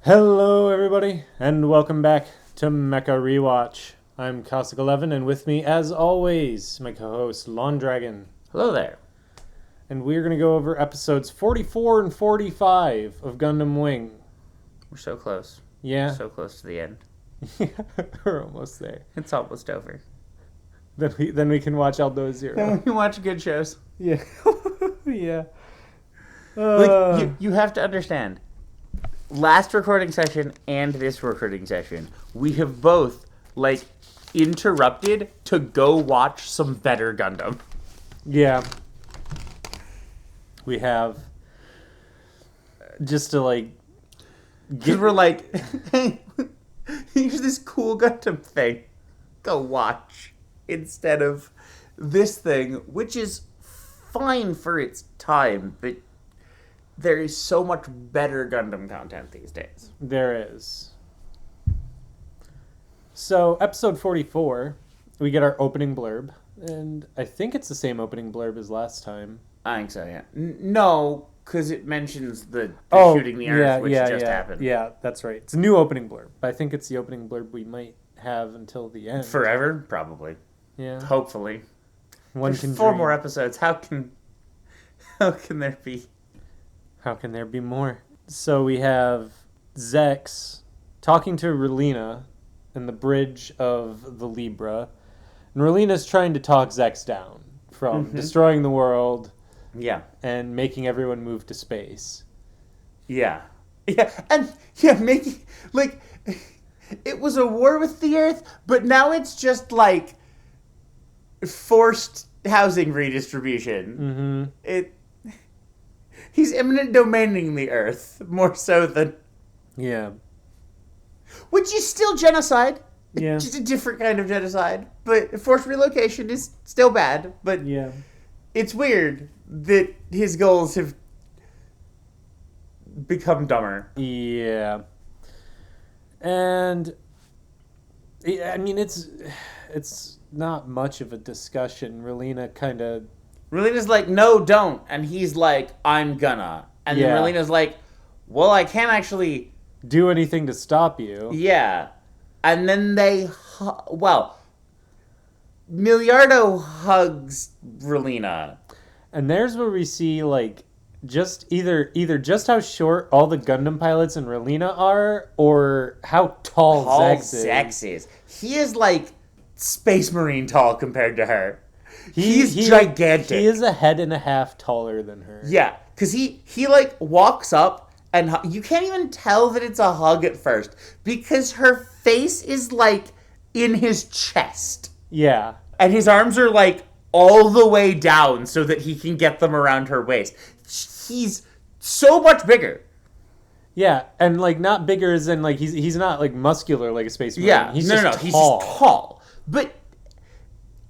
Hello, everybody, and welcome back to Mecha Rewatch. I'm Cossak and with me, as always, my co-host, Lawn Dragon. Hello there. And we're going to go over episodes 44 and 45 of Gundam Wing. We're so close. Yeah? So close to the end. We're almost there. It's almost over. Then we can watch Aldo Zero. Then we can watch good shows. Yeah. Yeah. You have to understand. Last recording session and this recording session, we have both, interrupted to go watch some better Gundam. Yeah. We have. Just to, Because we're like, hey, here's this cool Gundam thing. Go watch. Instead of this thing, which is fine for its time, but there is so much better Gundam content these days. There is. So, episode 44, we get our opening blurb, and I think it's the same opening blurb as last time. I think so, yeah. No, because it mentions the shooting the Earth, which just happened. Yeah, that's right. It's a new opening blurb. I think it's the opening blurb we might have until the end. Forever? Probably. Yeah. Hopefully. One There's can 4 dream. more episodes. How can there be? How can there be more? So we have Zex talking to Relina in the bridge of the Libra. And Relina's trying to talk Zex down from destroying the world Yeah. and making everyone move to space. Yeah. Yeah. And, making, it was a war with the Earth, but now it's just, forced housing redistribution. Mm-hmm. He's eminent domaining the Earth, more so than... Yeah. Which is still genocide. Yeah. Just a different kind of genocide. But forced relocation is still bad. But Yeah. it's weird that his goals have become dumber. Yeah. And I mean it's not much of a discussion. Relina kind of Relina's like, no, don't. And he's like, I'm gonna. And Yeah. then Relina's like, well, I can't actually... do anything to stop you. Yeah. And then Miliardo hugs Relina. And there's where we see just either just how short all the Gundam pilots and Relina are, or how tall Zex is. He is Space Marine tall compared to her. He's gigantic. He is a head and a half taller than her. Yeah, because he walks up and you can't even tell that it's a hug at first because her face is in his chest. Yeah. And his arms are all the way down so that he can get them around her waist. He's so much bigger. Yeah, and not bigger as in he's not muscular like a space marine. Yeah, he's no, just no, tall. he's just tall. But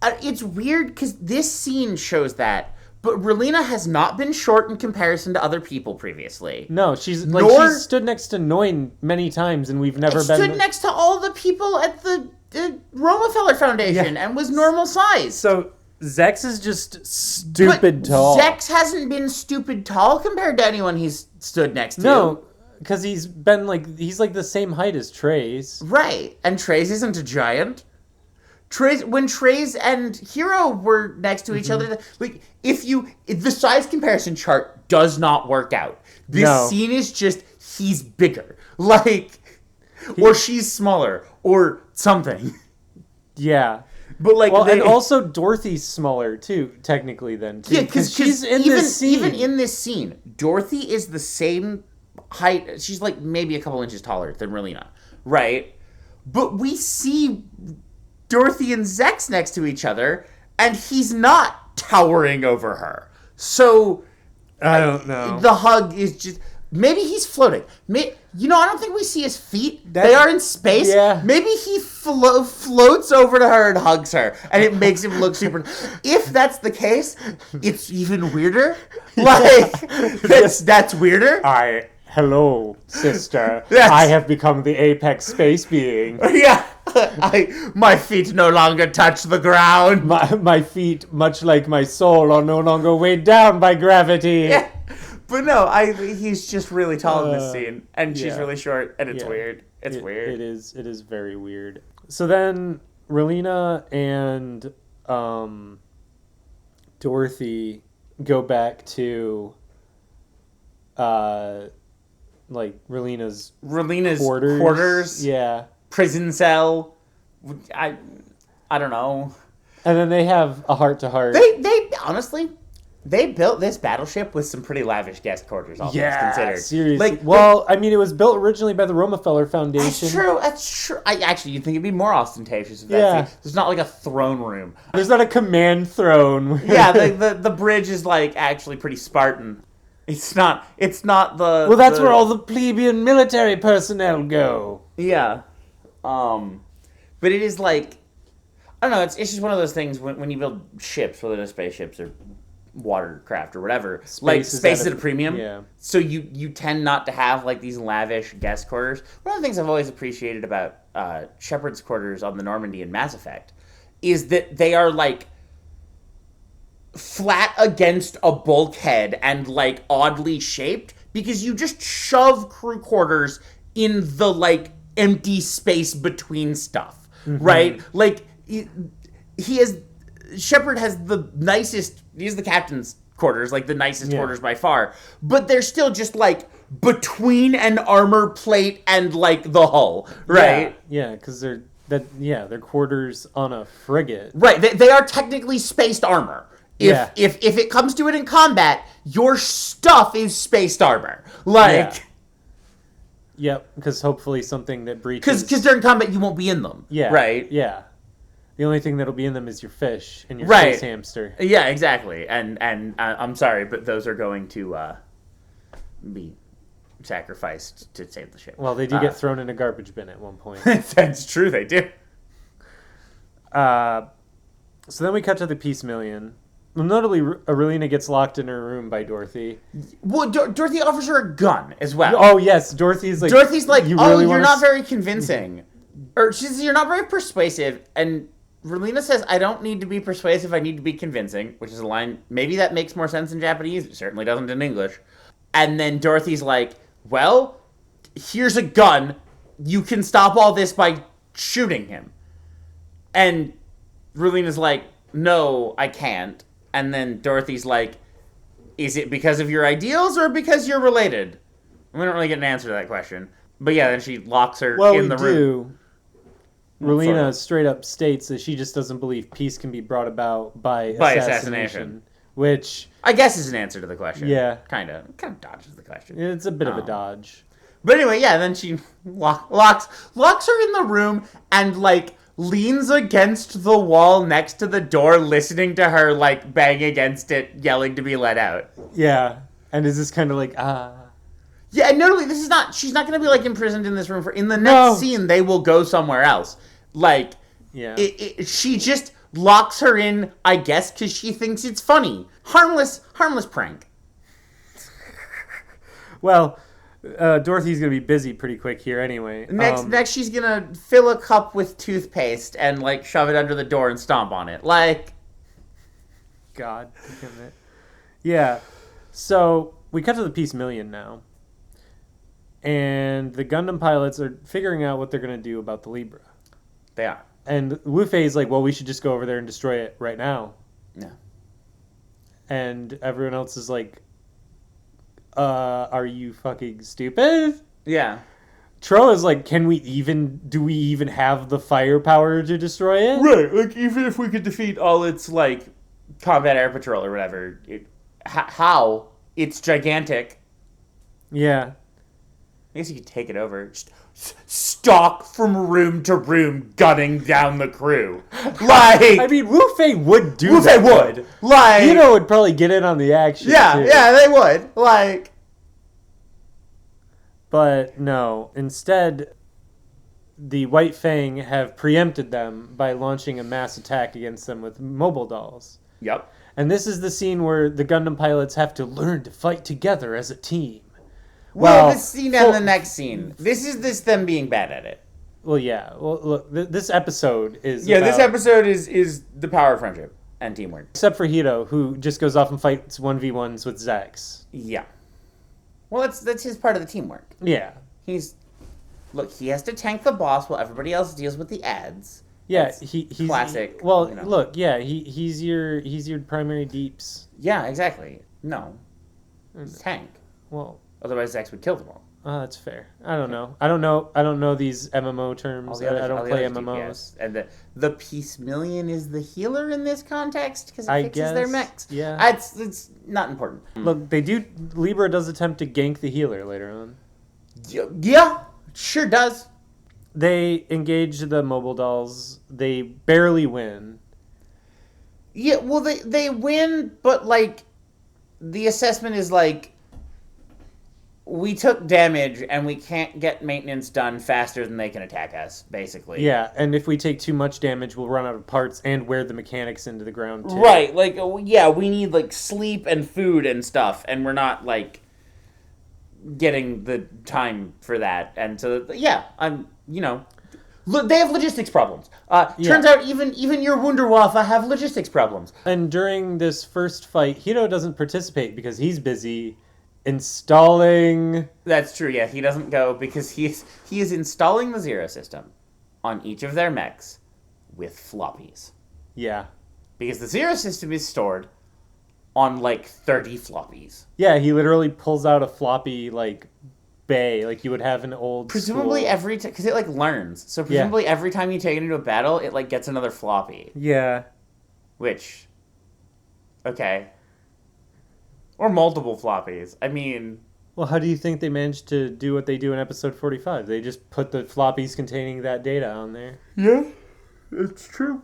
it's weird because this scene shows that, but Relina has not been short in comparison to other people previously. No, she's she's stood next to Noin many times, and we've never been stood next to all the people at the Rockefeller Foundation and was normal size. So Zex is just stupid tall. Zex hasn't been stupid tall compared to anyone he's stood next to. No, because he's been he's the same height as Trace. Right, and Trace isn't a giant. When Trace and Hero were next to each other, if the size comparison chart does not work out. This scene is just, he's bigger. Or she's smaller, or something. Yeah. But and also Dorothy's smaller too, technically then too. Yeah, because she's in this scene. Even in this scene, Dorothy is the same height. She's maybe a couple inches taller than Relina, right? But we see Dorothy and Zex next to each other, and he's not towering over her. So I don't know. The hug is just... Maybe he's floating. I don't think we see his feet. They are in space. Yeah. Maybe he floats over to her and hugs her, and it makes him look super... If that's the case, it's even weirder. That's weirder. Hello, sister. Yes. I have become the apex space being. Yeah. My feet no longer touch the ground. My feet, much like my soul, are no longer weighed down by gravity. Yeah. But no, he's just really tall in this scene, and she's yeah. really short, and it's Yeah. weird. It's weird. It is very weird. So then Relina and Dorothy go back to like Relina's quarters. Yeah. Prison cell. I don't know. And then they have a heart-to-heart. They honestly, they built this battleship with some pretty lavish guest quarters, all things considered. Seriously. Well, I mean, it was built originally by the Rockefeller Foundation. That's true. You'd think it'd be more ostentatious if that's there's not like a throne room. There's not a command throne. Yeah, the bridge is like actually pretty Spartan. It's not the... Well, that's where all the plebeian military personnel go. Yeah. But it is like... I don't know, it's just one of those things when you build ships, whether they're spaceships or watercraft or whatever, space is at a premium. Yeah. So you tend not to have like these lavish guest quarters. One of the things I've always appreciated about Shepard's quarters on the Normandy in Mass Effect is that they are like flat against a bulkhead and like oddly shaped, because you just shove crew quarters in the like empty space between stuff, right? Like Shepard has the nicest, he's the captain's quarters, like the nicest quarters by far, but they're still just like between an armor plate and like the hull, right? Yeah, because they're quarters on a frigate. Right, they are technically spaced armor. If it comes to it in combat, your stuff is spaced armor. Like, yep, because hopefully something that breaches. Because during combat you won't be in them. Yeah. Right. Yeah. The only thing that'll be in them is your fish and your right. space hamster. Yeah, exactly. And I'm sorry, but those are going to be sacrificed to save the ship. Well, they do get thrown in a garbage bin at one point. That's true, they do. So then we cut to the Peace Million. Notably, Relina gets locked in her room by Dorothy. Well, Dorothy offers her a gun as well. Oh, yes. Dorothy's like, you're not very convincing. Or she says, you're not very persuasive. And Relina says, I don't need to be persuasive, I need to be convincing, which is a line, maybe that makes more sense in Japanese, it certainly doesn't in English. And then Dorothy's like, well, here's a gun, you can stop all this by shooting him. And Relina's like, no, I can't. And then Dorothy's like, is it because of your ideals or because you're related? We don't really get an answer to that question. But yeah, then she locks her in the room. Relina straight up states that she just doesn't believe peace can be brought about by assassination. Which I guess is an answer to the question. Yeah. Kind of dodges the question. It's a bit of a dodge. But anyway, yeah, then she locks her in the room and, like, leans against the wall next to the door, listening to her, like, bang against it, yelling to be let out. Yeah. And is this kind of like, Yeah, and notably, she's not going to be, like, imprisoned in this room. In the next scene, they will go somewhere else. Like, she just locks her in, I guess, because she thinks it's funny. Harmless prank. Well, Dorothy's going to be busy pretty quick here anyway. Next she's going to fill a cup with toothpaste and, like, shove it under the door and stomp on it. Like, God. Yeah. So, we cut to the Peace Million now. And the Gundam pilots are figuring out what they're going to do about the Libra. They are. And Wu Fei's like, well, we should just go over there and destroy it right now. Yeah. And everyone else is like, are you fucking stupid? Yeah. Tro is like, do we even have the firepower to destroy it? Right, like, even if we could defeat all its, like, combat air patrol or whatever, how? It's gigantic. Yeah. I guess you could take it over. Just stalk from room to room, gunning down the crew. Like, I mean, Wu Fei would do Wu Fei that. would. Like, would probably get in on the action. Yeah, too. yeah, they would. Like, but no. Instead, the White Fang have preempted them by launching a mass attack against them with mobile dolls. Yep. And this is the scene where the Gundam pilots have to learn to fight together as a team. Well, this scene and the next scene. This is them being bad at it. Well, yeah. Well, look, this episode is this episode is the power of friendship and teamwork. Except for Hiro, who just goes off and fights 1v1s with Zax. Yeah. Well, that's his part of the teamwork. Yeah. He has to tank the boss while everybody else deals with the ads. Yeah, he's classic. Well, look, yeah, he's your primary deeps. Yeah, exactly. No, he's tank. Well, otherwise Zex would kill them all. That's fair. I don't know. I don't know these MMO terms. I don't play MMOs. DPS. And the Peace Million is the healer in this context because it fixes their mechs. Yeah, it's not important. Look, Libra does attempt to gank the healer later on. Yeah, sure does. They engage the mobile dolls. They barely win. Yeah, well, they win, but, like, the assessment is, like, we took damage, and we can't get maintenance done faster than they can attack us, basically. Yeah, and if we take too much damage, we'll run out of parts and wear the mechanics into the ground, too. Right, like, yeah, we need, like, sleep and food and stuff, and we're not, like, getting the time for that. And so, yeah, they have logistics problems. Turns out even your Wunderwaffe have logistics problems. And during this first fight, Hiro doesn't participate because he's busy installing... That's true, yeah. He doesn't go because he is installing the Zero system on each of their mechs with floppies. Yeah. Because the Zero system is stored on, like, 30 floppies. Yeah, he literally pulls out a floppy, like, bay, like you would have in old presumably school. Every time, because it, like, learns. So presumably every time you take it into a battle, it, like, gets another floppy. Yeah. Which, okay. Or multiple floppies. I mean... Well, how do you think they managed to do what they do in episode 45? They just put the floppies containing that data on there. Yeah, it's true.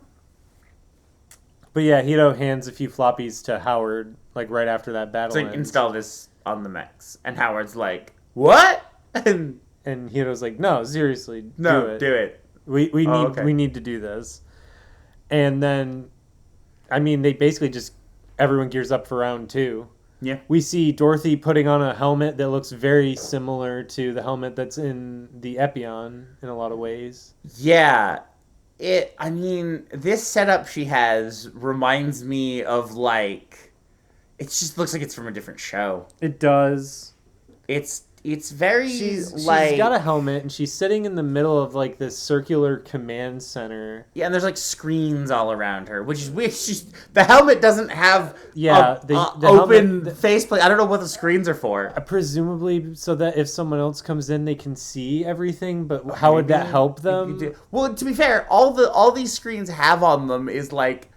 But yeah, Hiro hands a few floppies to Howard, like, right after that battle ends. Install this on the mechs. And Howard's like, what? And Hiro's like, no, seriously, do it. We need to do this. And then, I mean, they basically just, everyone gears up for round 2. Yeah. We see Dorothy putting on a helmet that looks very similar to the helmet that's in the Epion in a lot of ways. Yeah. This setup she has reminds me of, like, it just looks like it's from a different show. It does. It's very, she's like... got a helmet, and she's sitting in the middle of, like, this circular command center. Yeah, and there's, like, screens all around her, which is weird. The helmet doesn't have the open faceplate. I don't know what the screens are for. Presumably so that if someone else comes in, they can see everything, but how would that help them? Well, to be fair, all these screens have on them is, like,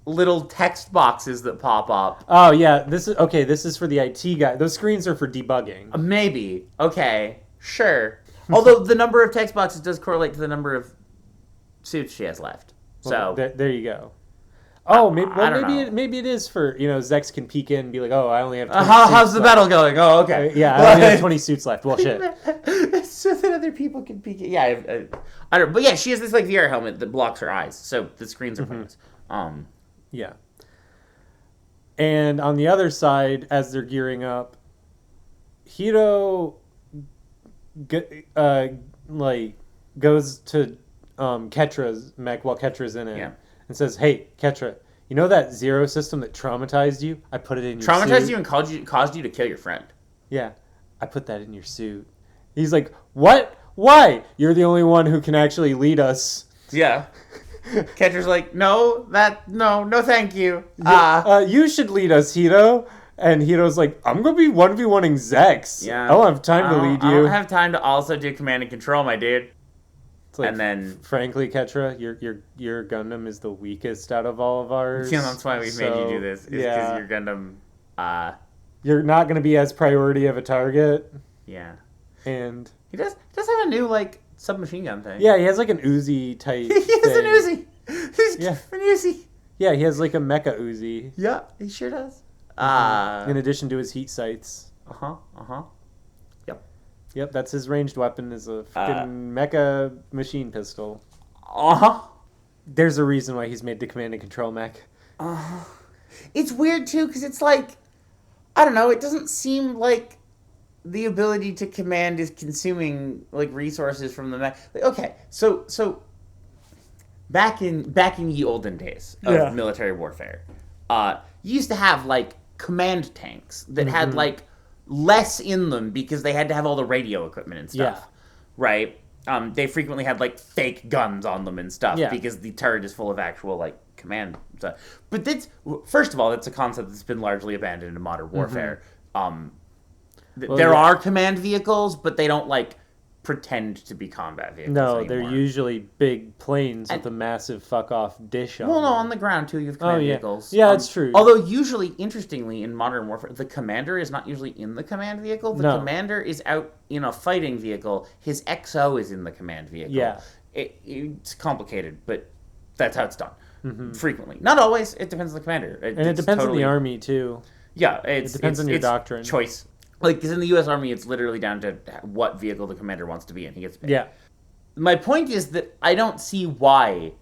little text boxes that pop up. Oh, yeah. This is for the IT guy. Those screens are for debugging. Maybe. Okay. Sure. Although the number of text boxes does correlate to the number of suits she has left. So there you go. Oh, maybe it is for, Zex can peek in and be like, oh, I only have 20 how's the battle going? Oh, okay. Yeah, I only have 20 suits left. Well, shit. So that other people can peek in. Yeah, I don't. But yeah, she has this, like, VR helmet that blocks her eyes, so the screens are pointless. Yeah. And on the other side, as they're gearing up, Hiro goes to Ketra's mech while Ketra's in it and says, hey, Ketra, you know that Zero system that traumatized you? I put it in your suit. Traumatized you and caused you to kill your friend. Yeah. I put that in your suit. He's like, what? Why? You're the only one who can actually lead us. Yeah. Catcher's like, no, thank you. You should lead us, Hiro. And Hiro's like, I'm going to be 1v1ing Zex. Yeah. I don't have time to lead you. I don't have time to also do command and control, my dude. Like, and then... Frankly, Ketra, your Gundam is the weakest out of all of ours. Yeah, that's why we've made you do this. Is because your Gundam... You're not going to be as priority of a target. Yeah. And... He does have a new, like... submachine gun thing. Yeah, he has like an Uzi type He has an Uzi. He's an Uzi. Yeah, he has like a Mecha Uzi. Yeah, he sure does. In addition to his heat sights. Yep, that's his ranged weapon is a fucking Mecha machine pistol. There's a reason why he's made the command and control mech. It's weird too, because it's like, I don't know, it doesn't seem like the ability to command is consuming, like, resources from the mech. Like, okay, so back in ye olden days of military warfare, you used to have, like, command tanks that had, like, less in them because they had to have all the radio equipment and stuff. Yeah. Right? They frequently had, like, fake guns on them and stuff because the turret is full of actual, like, command stuff. But that's, first of all, that's a concept that's been largely abandoned in modern warfare. There are command vehicles, but they don't, like, pretend to be combat vehicles anymore. They're usually big planes with a massive fuck-off dish on them. Well, no, on the ground, too, you have command vehicles. Yeah, that's true. Although, usually, interestingly, in modern warfare, the commander is not usually in the command vehicle. The commander is out in a fighting vehicle. His XO is in the command vehicle. Yeah. It's complicated, but that's how it's done. Frequently. Not always. It depends on the commander. And it depends on the army, too. Yeah. It depends on your doctrine. Choice. Like, because in the U.S. Army, it's literally down to what vehicle the commander wants to be in. He gets paid. Yeah. My point is that I don't see why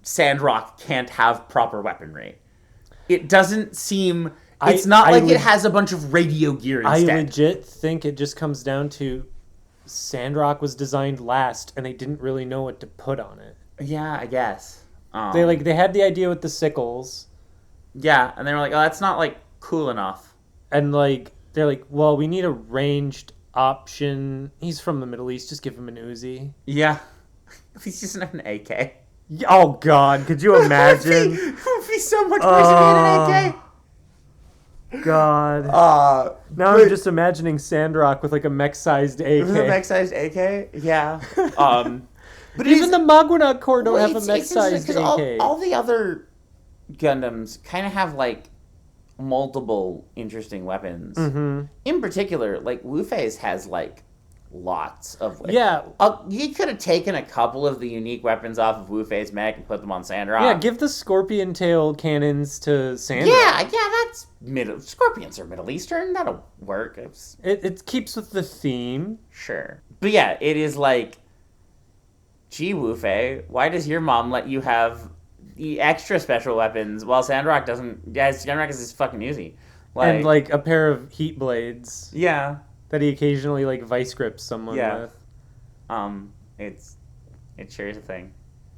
Sandrock can't have proper weaponry. It doesn't seem... It's not like it has a bunch of radio gear instead. I legit think it just comes down to Sandrock was designed last, and they didn't really know what to put on it. Yeah, I guess. They had the idea with the sickles. Yeah, and they were like, oh, that's not, like, cool enough. And, like... They're like, well, we need a ranged option. He's from the Middle East. Just give him an Uzi. Yeah. He's just an AK. Oh, God. Could you imagine? It would be so much worse if he had an AK. God. Now I'm just imagining Sandrock with, like, a mech-sized AK. With a mech-sized AK? Yeah. But even the Magwanaut Corps don't have a mech-sized AK. All the other Gundams kind of have, like, multiple interesting weapons. In particular, like, Wu-Fei's has, like, lots of... Like, you could have taken a couple of the unique weapons off of Wu-Fei's mech and put them on Sandrock. Yeah, give the scorpion tail cannons to Sandrock. Yeah, that's... Scorpions are Middle Eastern. That'll work. It keeps with the theme. Sure. But yeah, it is like... Gee, Wu-Fei, why does your mom let you have... the extra special weapons, while Sandrock doesn't... Yeah, Sandrock is just fucking easy. Like, and, like, a pair of heat blades. Yeah. That he occasionally, like, vice grips someone with. It sure is a thing.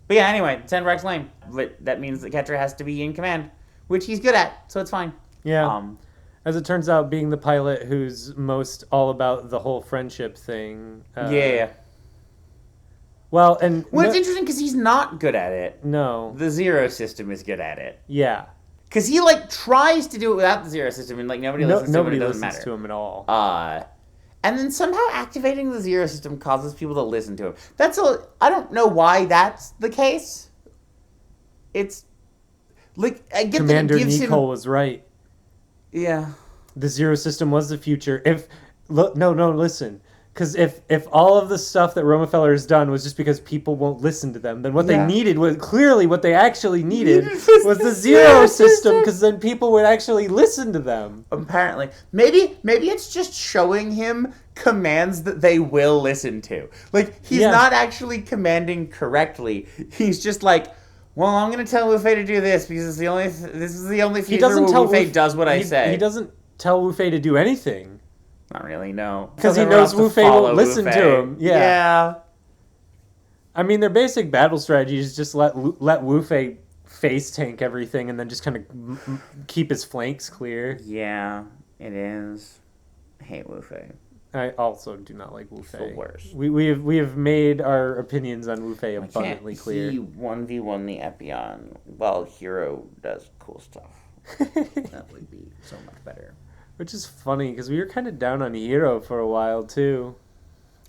But yeah, anyway, Sandrock's lame. But that means that Ketra has to be in command, which he's good at, so it's fine. Yeah. As it turns out, being the pilot who's most all about the whole friendship thing. Yeah. Well, and... Well, it's interesting because he's not good at it. No. The Zero system is good at it. Yeah. Because he, like, tries to do it without the Zero system, and, like, nobody listens to him, and it doesn't matter. Nobody listens to him at all. And then somehow activating the Zero system causes people to listen to him. I don't know why that's the case. It's... Like, I get Commander that it gives Nicole was right. Yeah. The Zero system was the future. Listen. Because if all of the stuff that Romefeller has done was just because people won't listen to them, then what they needed was clearly what they actually needed was the Zero system, because then people would actually listen to them. Apparently. Maybe it's just showing him commands that they will listen to. Like, he's not actually commanding correctly. He's just like, well, I'm going to tell Wu-Fei to do this because this is the only future where Wu-Fei does what I say. He doesn't tell Wu-Fei to do anything. Not really, no. Because he knows Wu-Fei won't listen to him. Yeah. I mean, their basic battle strategy is just let Wu-Fei face tank everything and then just kind of keep his flanks clear. Yeah, it is. I hate Wu-Fei. I also do not like Wu-Fei. It's the worst. We have made our opinions on Wu-Fei abundantly clear. He 1v1 the Epion while Hero does cool stuff. That would be so much better. Which is funny, because we were kind of down on Hero for a while, too.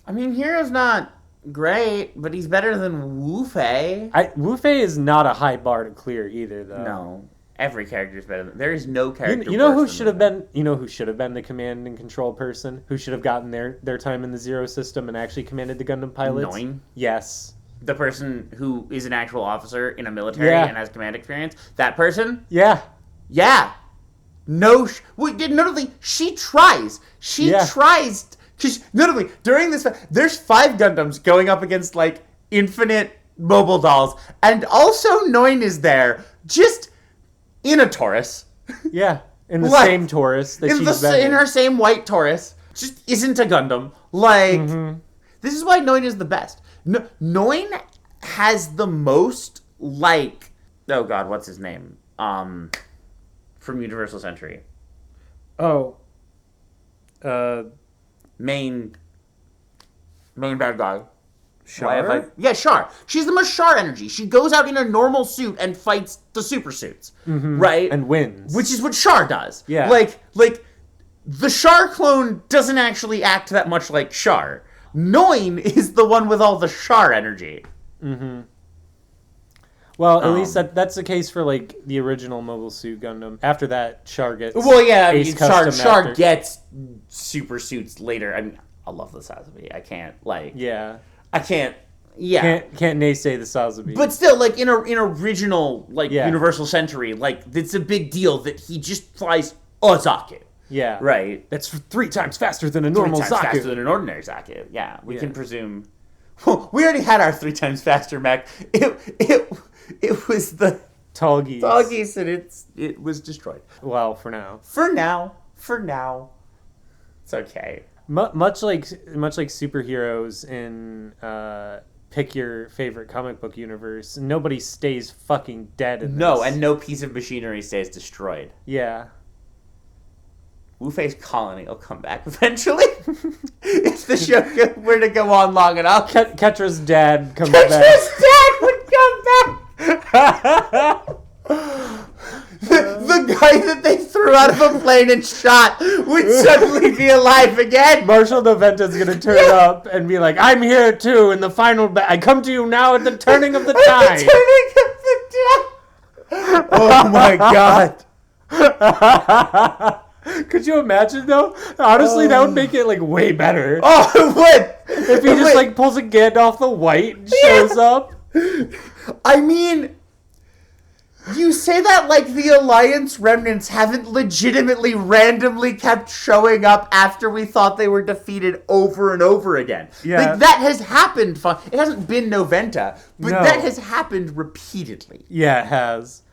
I mean, Hero's not great, but he's better than Wu-Fei. Wu-Fei is not a high bar to clear either, though. No. Every character is better than... There is no character You know who should have been... You know who should have been the command and control person? Who should have gotten their time in the Zero system and actually commanded the Gundam pilots? Noin? Yes. The person who is an actual officer in a military and has command experience? That person? Yeah. Yeah. No, notably, she tries. She tries. Notably, during this, there's 5 Gundams going up against, like, infinite mobile dolls. And also Noin is there, just in a Taurus. Yeah, in the same Taurus that she's been in her same white Taurus. Just isn't a Gundam. Like, this is why Noin is the best. Noin has the most, like... Oh, God, what's his name? From Universal Century. Oh. Main bad guy. Char? Yeah, Char. She's the most Char energy. She goes out in a normal suit and fights the super suits, right? And wins. Which is what Char does. Yeah. Like the Char clone doesn't actually act that much like Char. Noin is the one with all the Char energy. Well, at least that's the case for like the original Mobile Suit Gundam. After that, Char gets Char gets super suits later. I mean, I love the Sazabi. I can't. Can't naysay the Sazabi. But still, like in original Universal Century, like it's a big deal that he just flies a Zaku. Yeah. Right. That's 3 times faster than a normal Zaku. Faster than an ordinary Zaku. Yeah. We can presume. Well, we already had our 3 times faster mech. It was the Tall Geese. And it was destroyed. Well, for now. For now. It's okay. Much like superheroes in pick your favorite comic book universe, nobody stays fucking dead in this. No, and no piece of machinery stays destroyed. Yeah. Wu-Fei's colony will come back eventually. If the show were to go on long enough. Ketra's dad comes back. Ketra's dad would come back. The guy that they threw out of a plane and shot would suddenly be alive again. Marshall Noventa's gonna turn up and be like, "I'm here too in the final I come to you now at the turning of the tide." The turning of the tide. Oh my god. Could you imagine though? Honestly, that would make it like way better. Oh, it would. If he just like pulls a Gandalf the White and shows up. I mean, you say that like the Alliance remnants haven't legitimately randomly kept showing up after we thought they were defeated over and over again. Yeah. Like, that has happened. It hasn't been Noventa, but that has happened repeatedly. Yeah, it has.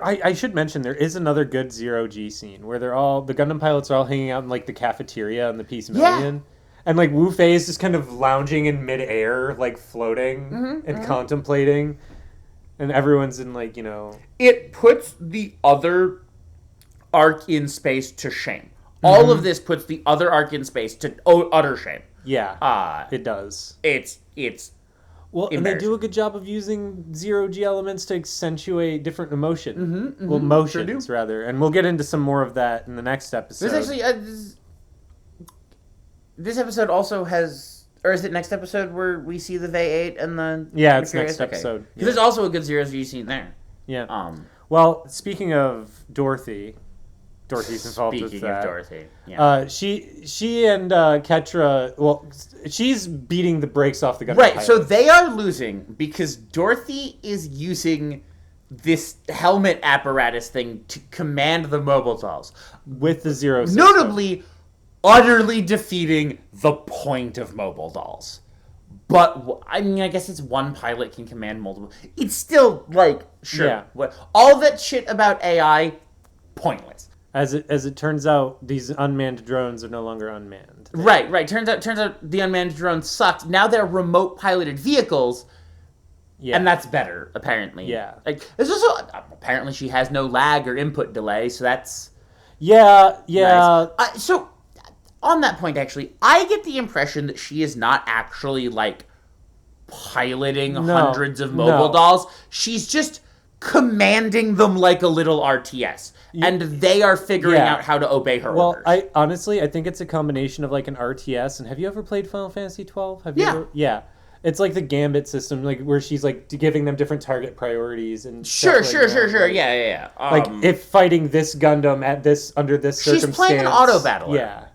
I should mention there is another good Zero-G scene where the Gundam pilots are all hanging out in like the cafeteria in the Peace Million. Yeah. And like Wu-Fei is just kind of lounging in midair, like floating and contemplating. And everyone's in like, It puts the other arc in space to shame. All of this puts the other arc in space to utter shame. Yeah, it does. It's well, and they do a good job of using Zero-G elements to accentuate different emotions. Well, motions, rather. And we'll get into some more of that in the next episode. There's actually... this episode also has... Or is it next episode where we see the Vey 8 and the... Yeah, it's next episode. Okay. Yeah. There's also a good Zero-G scene there. Yeah. Well, speaking of Dorothy's involved with that. Speaking of Dorothy, yeah. She and Ketra, well, she's beating the brakes off the Gundam Right, pilot. so they are losing because Dorothy is using this helmet apparatus thing to command the mobile dolls. With the Zero system. Notably, utterly defeating the point of mobile dolls. But, I mean, I guess it's one pilot can command multiple. It's still, like, sure. Yeah. All that shit about AI, pointless. As it turns out, these unmanned drones are no longer unmanned. Right. Turns out the unmanned drones sucked. Now they're remote piloted vehicles. Yeah. And that's better, apparently. Yeah. Like, there's also, apparently she has no lag or input delay, so that's... Yeah. Nice. So, on that point, actually, I get the impression that she is not actually, like, piloting hundreds of mobile dolls. She's just commanding them like a little RTS. And they are figuring out how to obey her orders. Well, I think it's a combination of, like, an RTS. And have you ever played Final Fantasy 12? Yeah. It's like the Gambit system, like where she's like giving them different target priorities and sure. Like, Yeah. Like if fighting this Gundam under this circumstance. She's playing an auto battler.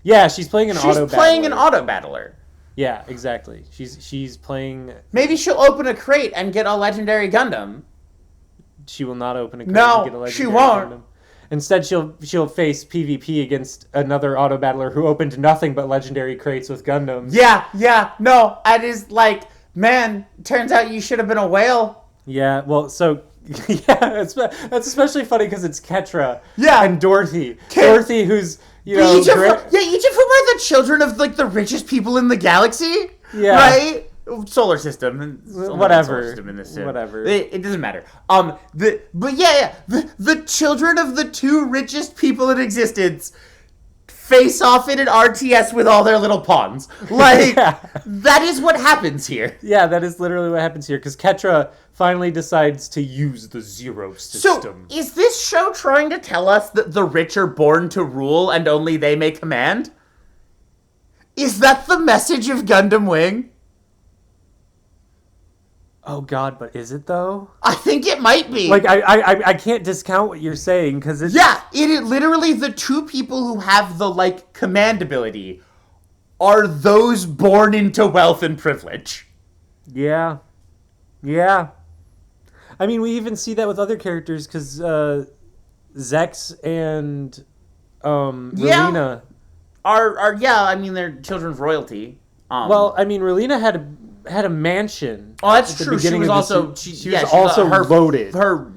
Yeah, she's playing an auto battler. She's playing an auto battler. Yeah, exactly. She's playing. Maybe she'll open a crate and get a legendary Gundam. She will not open a crate and get a legendary she won't. Gundam. Instead, she'll face PvP against another auto battler who opened nothing but legendary crates with Gundams. Yeah. No, that is like, man, turns out you should have been a whale. Yeah, well, so, that's especially funny because it's Ketra and Dorothy. Dorothy, who's, each of whom are the children of, like, the richest people in the galaxy. Yeah. Right? Solar system. Whatever. Solar system in this Whatever. It doesn't matter. The children of the two richest people in existence face off in an RTS with all their little pawns. Like, Yeah. that is what happens here. Yeah, that is literally what happens here, because Ketra finally decides to use the Zero system. So, is this show trying to tell us that the rich are born to rule and only they may command? Is that the message of Gundam Wing? Oh God, but is it though? I think it might be. Like, I can't discount what you're saying, because it's... Yeah, it is literally the two people who have the, like, command ability are those born into wealth and privilege. Yeah. Yeah. I mean, we even see that with other characters, because Zex and Relina... They're children of royalty. Well, I mean, Relina had a mansion. Oh, that's at the true. She beginning was of also she was also loaded. Her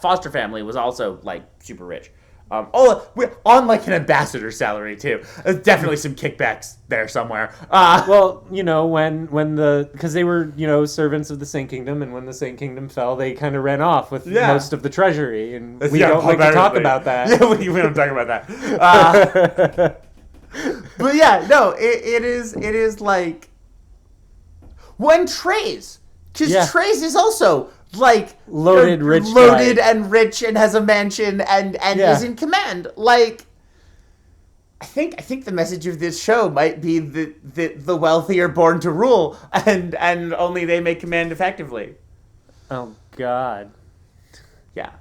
foster family was also like super rich. On like an ambassador salary too. There's definitely some kickbacks there somewhere. Well, because they were servants of the Saint Kingdom, and when the Saint Kingdom fell, they kind of ran off with most of the treasury, and we don't like to talk about that. Yeah, we don't talk about that. But yeah, no, it is like. When Treize, because Treize is also like loaded and rich and has a mansion and is in command. Like, I think the message of this show might be that the wealthy are born to rule and only they may command effectively. Oh God. Yeah.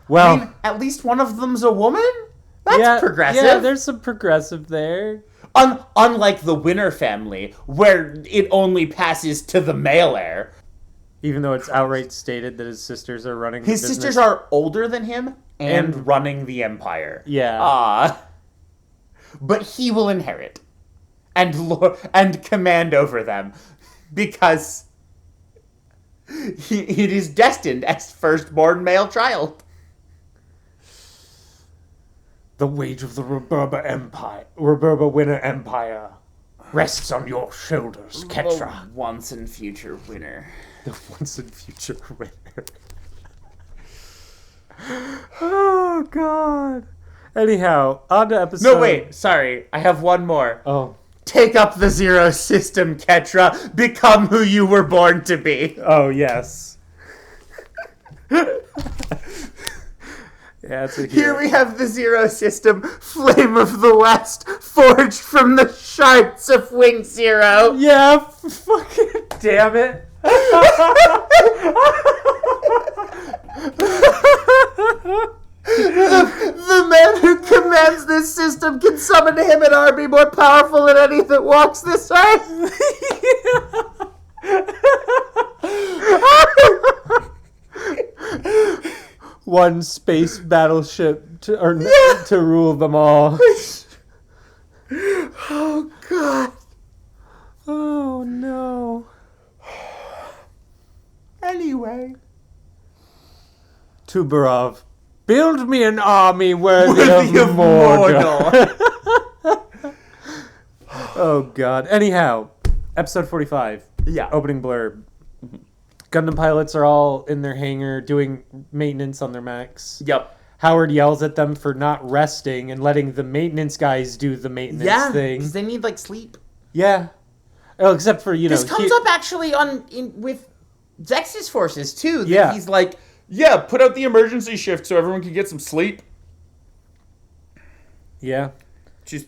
Well, I mean, at least one of them's a woman. That's progressive. Yeah, there's some progressive there. Unlike the Winner family, where it only passes to the male heir. Even though it's outright stated that his sisters are running his the business. Sisters are older than him and running the empire. Yeah. But he will inherit and command over them because it is destined as firstborn male child. The weight of the Roberba Winner Empire rests on your shoulders, Ketra. The once and future winner. The once and future winner. Oh, God. Anyhow, on to episode... No, wait. Sorry. I have one more. Oh. Take up the Zero system, Ketra. Become who you were born to be. Oh, yes. Yeah, here we have the Zero system, Flame of the West, forged from the shards of Wing Zero. Yeah, fucking damn it. The man who commands this system can summon to him an army more powerful than any that walks this earth. One space battleship to rule them all. Oh, God. Oh, no. Anyway. Tubarov, build me an army worthy of Mordor. Oh, God. Anyhow, episode 45. Yeah. Opening blurb. Gundam pilots are all in their hangar doing maintenance on their mechs. Yep. Howard yells at them for not resting and letting the maintenance guys do the maintenance thing. Because they need, like, sleep. Yeah. Oh, except for, This comes up, actually, with Zex's forces, too. Yeah. He's like, put out the emergency shift so everyone can get some sleep. Yeah. It's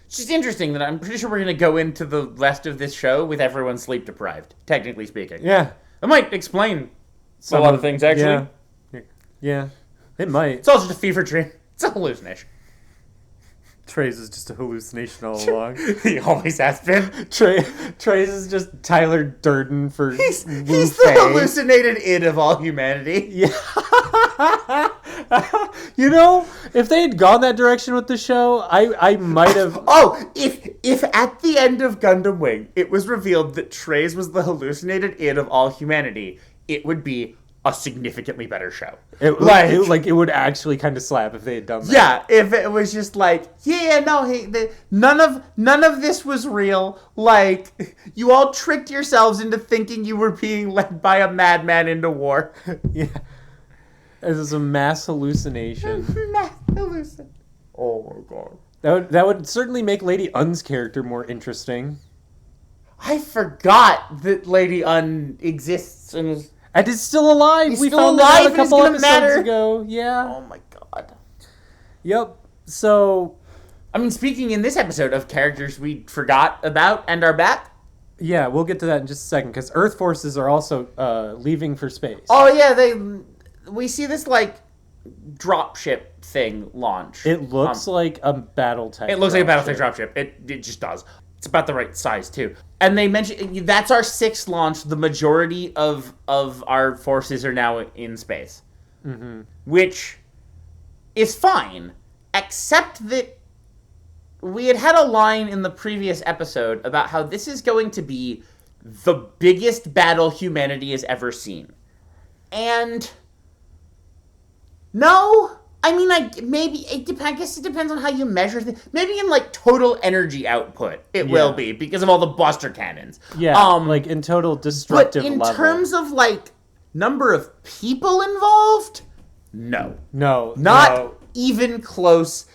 just interesting that I'm pretty sure we're going to go into the rest of this show with everyone sleep deprived, technically speaking. Yeah. That might explain a lot of things, actually. Yeah. It might. It's all just a fever dream. It's a hallucination. Treize is just a hallucination all along. He always has been. Treize is just Tyler Durden for He's the hallucinated id of all humanity. Yeah. If they had gone that direction with the show, I might have... Oh, if at the end of Gundam Wing, it was revealed that Treize was the hallucinated id of all humanity, it would be a significantly better show. It would actually kind of slap if they had done that. Yeah, if it was just like, none of this was real. Like, you all tricked yourselves into thinking you were being led by a madman into war. Yeah. This is a mass hallucination. Mass hallucination. Oh my God. That would certainly make Lady Un's character more interesting. I forgot that Lady Un exists and is... And is still alive. He's We still found alive that out a and couple it's gonna episodes matter. ago. Yeah. Oh my god. Yep. So, I mean, speaking in this episode of characters we forgot about and are back. yeah, we'll get to that in just a second, because Earth forces are also leaving for space. Oh yeah, we see this like dropship thing launch. It looks like a battle tech. It looks like a dropship. Battletech dropship. It just does. It's about the right size too. And they mention that's our 6th launch. The majority of our forces are now in space, which is fine, except that we had a line in the previous episode about how this is going to be the biggest battle humanity has ever seen, and no. I mean, I guess it depends on how you measure things. Maybe in, like, total energy output, it will be, because of all the buster cannons. Yeah, like, in total destructive But in level. terms of, like, number of people involved, no. No. Not even close.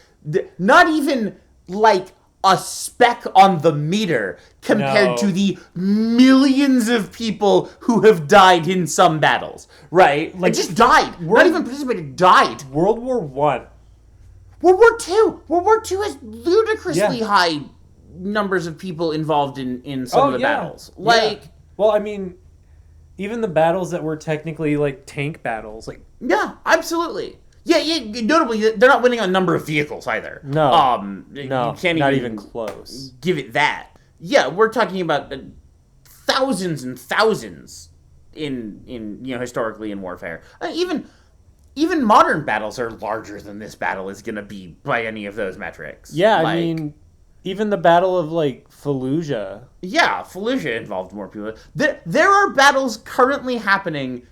Not even, like, a speck on the meter compared to the millions of people who have died in some battles, right? Like, just died. Not even participated, died. World War One. World War II. World War II has ludicrously high numbers of people involved in some of the battles. Like, well, I mean, even the battles that were technically like tank battles, like yeah, absolutely. Yeah. Notably, they're not winning on number of vehicles either. No, you no, can't not even close. Give it that. Yeah, we're talking about thousands and thousands in historically in warfare. Even modern battles are larger than this battle is going to be by any of those metrics. Yeah, like, I mean, even the Battle of like Fallujah. Yeah, Fallujah involved more people. There are battles currently happening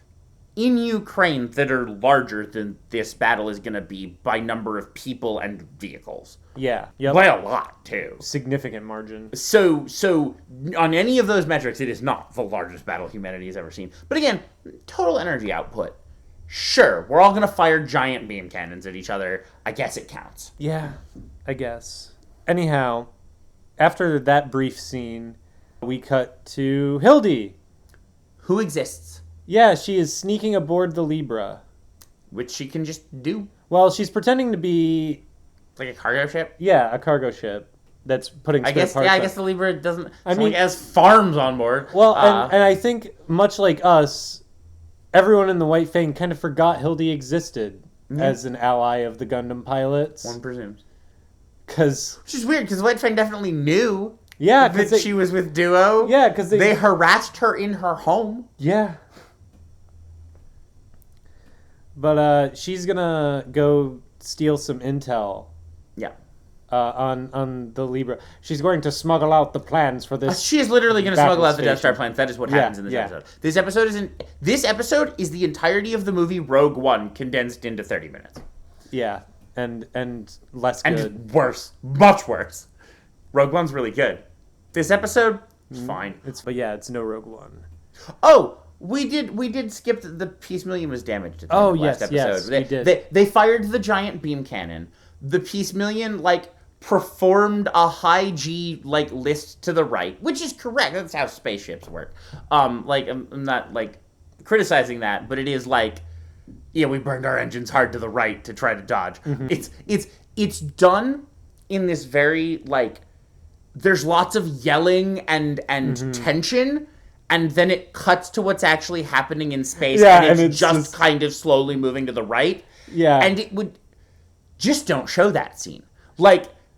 in Ukraine that are larger than this battle is going to be by number of people and vehicles. Yeah, yep. By a lot, too. Significant margin. So on any of those metrics, it is not the largest battle humanity has ever seen. But again, total energy output. Sure, we're all going to fire giant beam cannons at each other. I guess it counts. Yeah, I guess. Anyhow, after that brief scene, we cut to Hildy. Who exists? Yeah, she is sneaking aboard the Libra. Which she can just do. Well, she's pretending to be... Like a cargo ship? Yeah, a cargo ship that's putting spare parts I on. guess the Libra doesn't... I mean, it has farms on board. Well, and I think, much like us, everyone in the White Fang kind of forgot Hildy existed as an ally of the Gundam pilots. One presumes. Which is weird, because White Fang definitely knew that she was with Duo. Yeah, because they harassed her in her home. Yeah. But she's gonna go steal some intel. Yeah. On the Libra. She's going to smuggle out the plans for this. She is literally going to smuggle out the Death Star plans. That is what happens in this episode. This episode is the entirety of the movie Rogue One condensed into 30 minutes. Yeah. And less good. And worse. Much worse. Rogue One's really good. This episode, fine. But yeah, it's no Rogue One. Oh, we did skip the Peace Million was damaged at the last episode. Yes, we did. They fired the giant beam cannon. The Peace Million, performed a high G, list to the right, which is correct. That's how spaceships work. I'm not, criticizing that, but it is we burned our engines hard to the right to try to dodge. Mm-hmm. It's done in this very, there's lots of yelling and tension, and then it cuts to what's actually happening in space, and it's just kind of slowly moving to the right. Yeah. And it would... Just don't show that scene.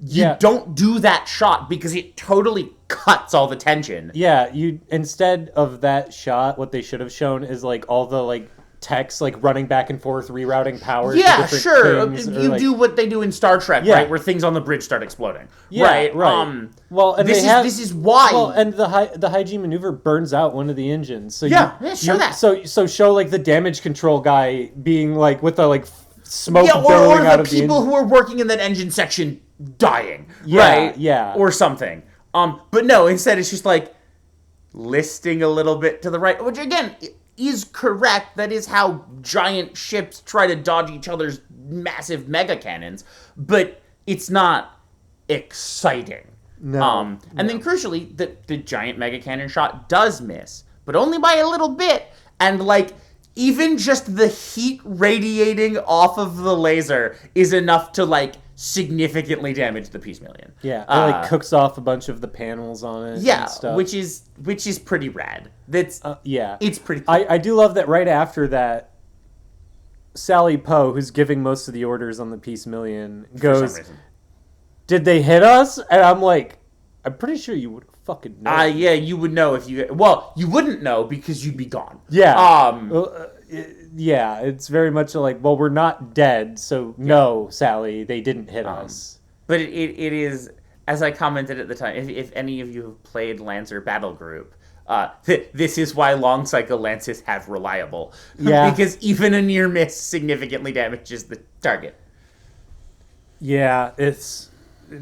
You don't do that shot because it totally cuts all the tension. Yeah, instead of that shot, what they should have shown is, all the, text, running back and forth, rerouting powers. Yeah, sure. You do what they do in Star Trek, right? Where things on the bridge start exploding. Yeah, right. Well, and this is why. Well, and the high G maneuver burns out one of the engines. So show that. So show the damage control guy being with the smoke billowing out of the engine. People who are working in that engine section dying, right? Yeah, or something. But no, instead it's just listing a little bit to the right, which again is correct. That is how giant ships try to dodge each other's massive mega cannons, but it's not exciting. No. And then crucially, the giant mega cannon shot does miss, but only by a little bit. And like, even just the heat radiating off of the laser is enough to like significantly damage the Peace Million. Yeah, it like cooks off a bunch of the panels on it. Yeah, and stuff. which is pretty rad. That's yeah, it's pretty cool. I do love that right after that, Sally Poe, who's giving most of the orders on the Peace Million, goes, For some reason. "Did they hit us?" And I'm like, I'm pretty sure you would fucking know. Yeah, you would know if you. Well, you wouldn't know because you'd be gone. Yeah. Yeah, it's very much like, well, we're not dead, so no, Sally, they didn't hit us. But it is, as I commented at the time, if any of you have played Lancer Battle Group, this is why long cycle Lances have reliable. Yeah. Because even a near miss significantly damages the target. Yeah, it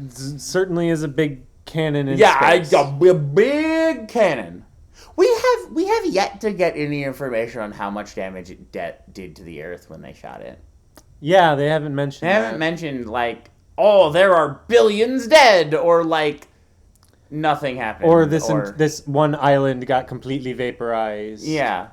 certainly is a big cannon in Yeah, space. a big cannon. We have yet to get any information on how much damage it did to the Earth when they shot it. Yeah, they haven't mentioned They haven't mentioned, like, oh, there are billions dead, or, like, nothing happened. Or this one island got completely vaporized. Yeah.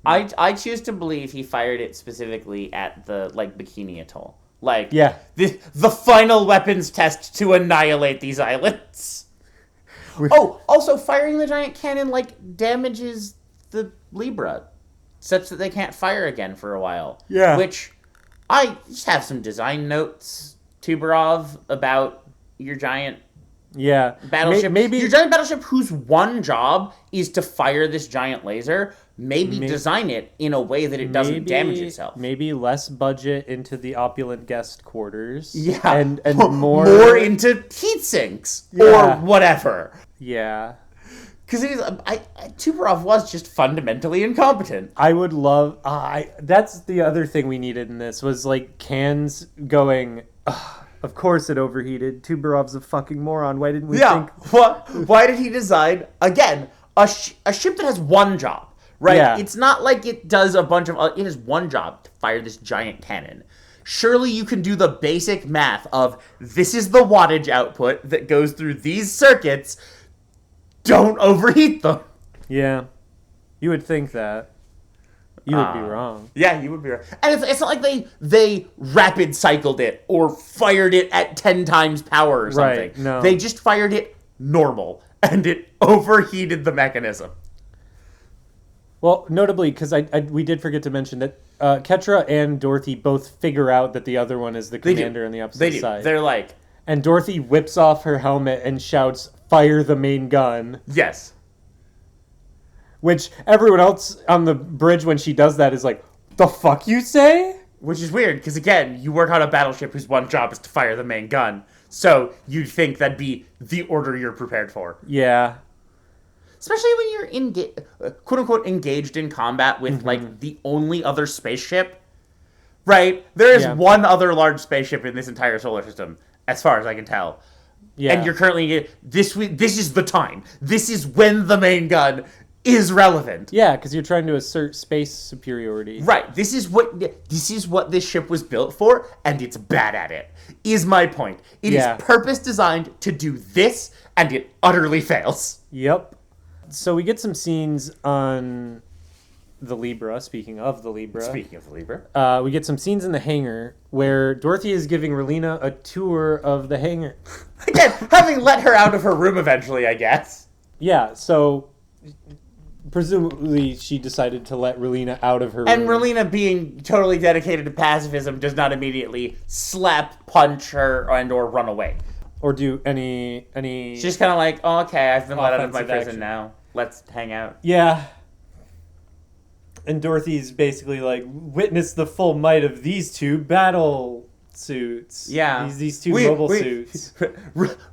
I choose to believe he fired it specifically at the, like, Bikini Atoll. Like, Yeah. the final weapons test to annihilate these islands. Also, firing the giant cannon, like, damages the Libra, such that they can't fire again for a while. Yeah. Which, I just have some design notes, Tuberov, about your giant Yeah. battleship. Maybe Your giant battleship whose one job is to fire this giant laser, maybe design it in a way that it doesn't damage itself. Maybe less budget into the opulent guest quarters. Yeah. And more into heat sinks Yeah. or whatever. Yeah. Because it is, Tuberov was just fundamentally incompetent. I would love. That's the other thing we needed in this was like cans going. Of course it overheated. Tuberov's a fucking moron. Why didn't we think? What? Why did he design again a ship that has one job? Right. Yeah. It's not like it does a bunch of. It has one job to fire this giant cannon. Surely you can do the basic math of this is the wattage output that goes through these circuits. Don't overheat them. Yeah. You would think that. You would be wrong. Yeah, you would be right. And it's not like they rapid cycled it or fired it at 10 times power or something. Right, no. They just fired it normal, and it overheated the mechanism. Well, notably, because we did forget to mention that Ketra and Dorothy both figure out that the other one is the commander on the opposite side. They're like, And Dorothy whips off her helmet and shouts, "Fire the main gun." yes. Which everyone else on the bridge when she does that is like, "The fuck you say?" Which is weird, because again, you work on a battleship whose one job is to fire the main gun. So you'd think that'd be the order you're prepared for. Yeah. Especially when you're quote-unquote engaged in combat with, like, the only other spaceship. Right? There is one other large spaceship in this entire solar system, as far as I can tell. Yeah. And you're currently... This is the time. This is when the main gun is relevant. Yeah, because you're trying to assert space superiority. Right. This is what this ship was built for, and it's bad at it, is my point. It is purpose designed to do this, and it utterly fails. Yep. So we get some scenes on the Libra, speaking of the Libra. We get some scenes in the hangar where Dorothy is giving Relina a tour of the hangar. Again, having let her out of her room eventually, I guess. Yeah, so presumably she decided to let Relina out of her room. And Relina, being totally dedicated to pacifism, does not immediately slap, punch her, or run away. Or do any... She's just kind of like, oh, okay, I've been let out of my offensive prison action. now. Let's hang out. Yeah. And Dorothy's basically like, witness the full might of these two battle suits. Yeah. These two mobile suits.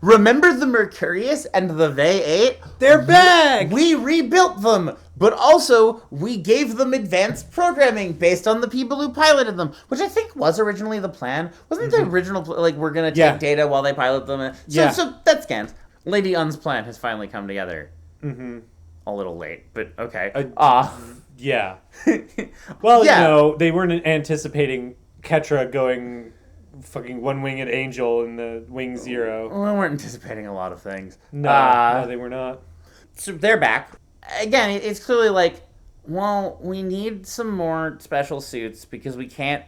Remember the Mercurius and the V8? They're back! We rebuilt them, but also we gave them advanced programming based on the people who piloted them, which I think was originally the plan. Wasn't the original, like, we're going to take data while they pilot them? So that scans. Lady Un's plan has finally come together. Mm-hmm. A little late, but okay. Yeah. Well, you know, they weren't anticipating Ketra going fucking one-winged angel in the Wing Zero. We weren't anticipating a lot of things. No, they were not. So they're back. Again, it's clearly like, well, we need some more special suits because we can't...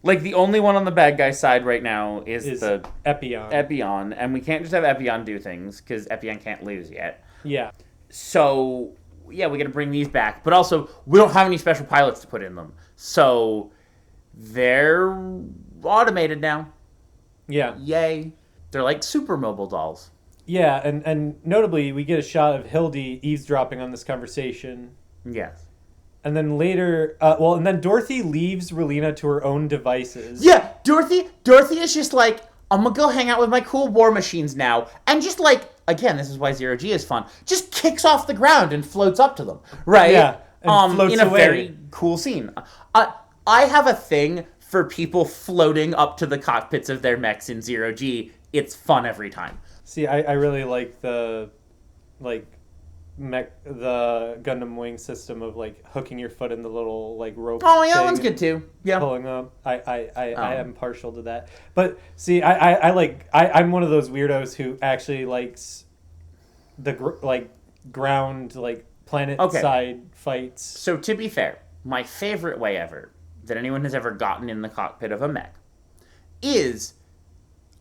Like, the only one on the bad guy side right now is the... Epion. And we can't just have Epion do things because Epion can't lose yet. Yeah. So, yeah, we got to bring these back. But also, we don't have any special pilots to put in them. So, they're automated now. Yeah. Yay. They're like super mobile dolls. Yeah, and notably, we get a shot of Hildy eavesdropping on this conversation. Yes. And then later, and then Dorothy leaves Relena to her own devices. Yeah, Dorothy is just like, I'm gonna go hang out with my cool war machines now. And just like, again, this is why Zero-G is fun, just kicks off the ground and floats up to them. Right? Yeah, and floats in a away. very cool scene. I have a thing for people floating up to the cockpits of their mechs in Zero-G. It's fun every time. See, I really like the Gundam wing system of like hooking your foot in the little like rope. Oh yeah, that one's good too. Yeah, pulling up. I am partial to that. But see, I'm one of those weirdos who actually likes the ground planet side fights. So to be fair, my favorite way ever that anyone has ever gotten in the cockpit of a mech is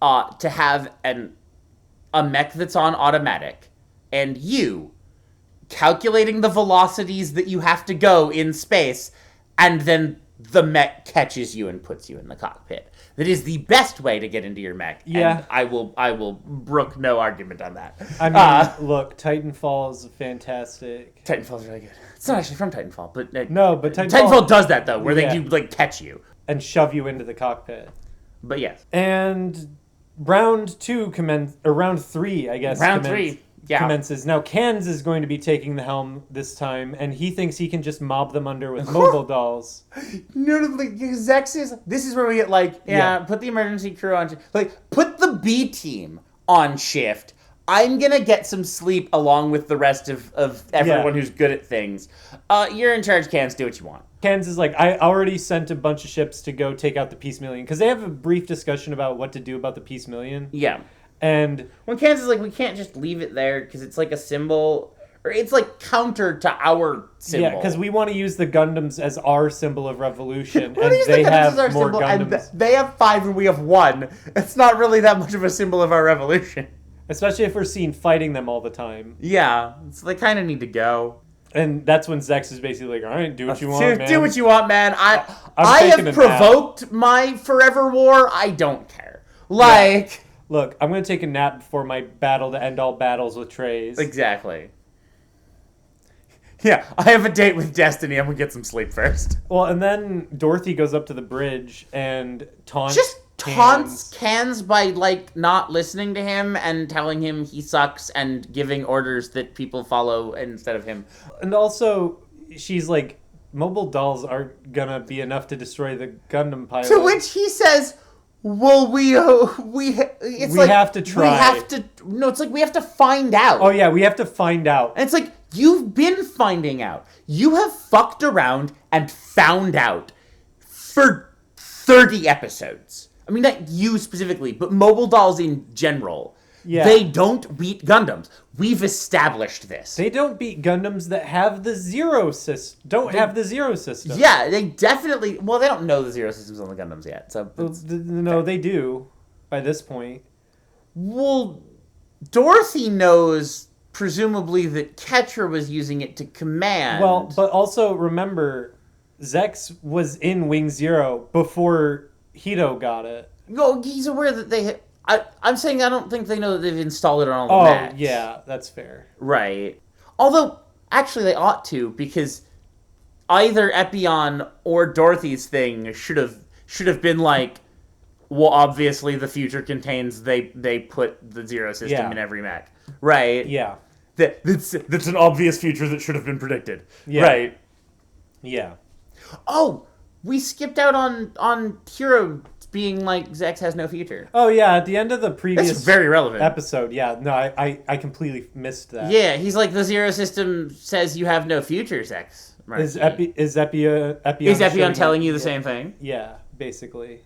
to have a mech that's on automatic and you calculating the velocities that you have to go in space, and then the mech catches you and puts you in the cockpit. That is the best way to get into your mech. Yeah. And I will brook no argument on that. I mean, look, Titanfall is fantastic. Titanfall's really good. It's not actually from Titanfall, but no, but Titanfall does that though, where they do catch you and shove you into the cockpit. But yes. And round 3, I guess. Round 3. Yeah. Commences. Now, Cans is going to be taking the helm this time, and he thinks he can just mob them under with mobile dolls. Notably, this is where we get put the emergency crew on, put the B team on shift. I'm gonna get some sleep along with the rest of everyone who's good at things. You're in charge, Cans, do what you want. Cans is like, I already sent a bunch of ships to go take out the Peace Million, because they have a brief discussion about what to do about the Peace Million. Yeah. And when Kansas is like, we can't just leave it there because it's like a symbol, or it's like counter to our symbol. Yeah, because we want to use the Gundams as our symbol of revolution, and they have more Gundams. And they have 5 and we have 1. It's not really that much of a symbol of our revolution. Especially if we're seen fighting them all the time. Yeah, so they kind of need to go. And that's when Zex is basically like, all right, do what you want, man. Do what you want, man. I have provoked my forever war. I don't care. Look, I'm going to take a nap before my battle to end all battles with Trays. Exactly. Yeah, I have a date with Destiny. I'm going to get some sleep first. Well, and then Dorothy goes up to the bridge and taunts Cans by, not listening to him and telling him he sucks and giving orders that people follow instead of him. And also, she's like, mobile dolls aren't going to be enough to destroy the Gundam pilot. To which he says... Well, we have to try. We have to find out. Oh, yeah, we have to find out. And it's like, you've been finding out. You have fucked around and found out for 30 episodes. I mean, not you specifically, but mobile dolls in general. Yeah. They don't beat Gundams. We've established this. They don't beat Gundams that have the zero system. Have the zero system. Yeah, they definitely... Well, they don't know the zero systems on the Gundams yet. So no, they do by this point. Well, Dorothy knows, presumably, that Ketra was using it to command. Well, but also remember, Zex was in Wing Zero before Hito got it. No, he's aware that they... I'm saying I don't think they know that they've installed it on all the mechs. Oh, yeah, that's fair. Right. Although, actually, they ought to, because either Epion or Dorothy's thing should have been like, well, obviously the future contains they put the zero system in every mech. Right? Yeah. That's an obvious future that should have been predicted. Yeah. Right. Yeah. Oh, we skipped out on Hero being like, Zex has no future. Oh, yeah, at the end of the previous... That's very relevant. ...episode, yeah. No, I completely missed that. Yeah, he's like, the zero system says you have no future, Zex. Right. Is Epion telling you the same thing? Yeah, basically.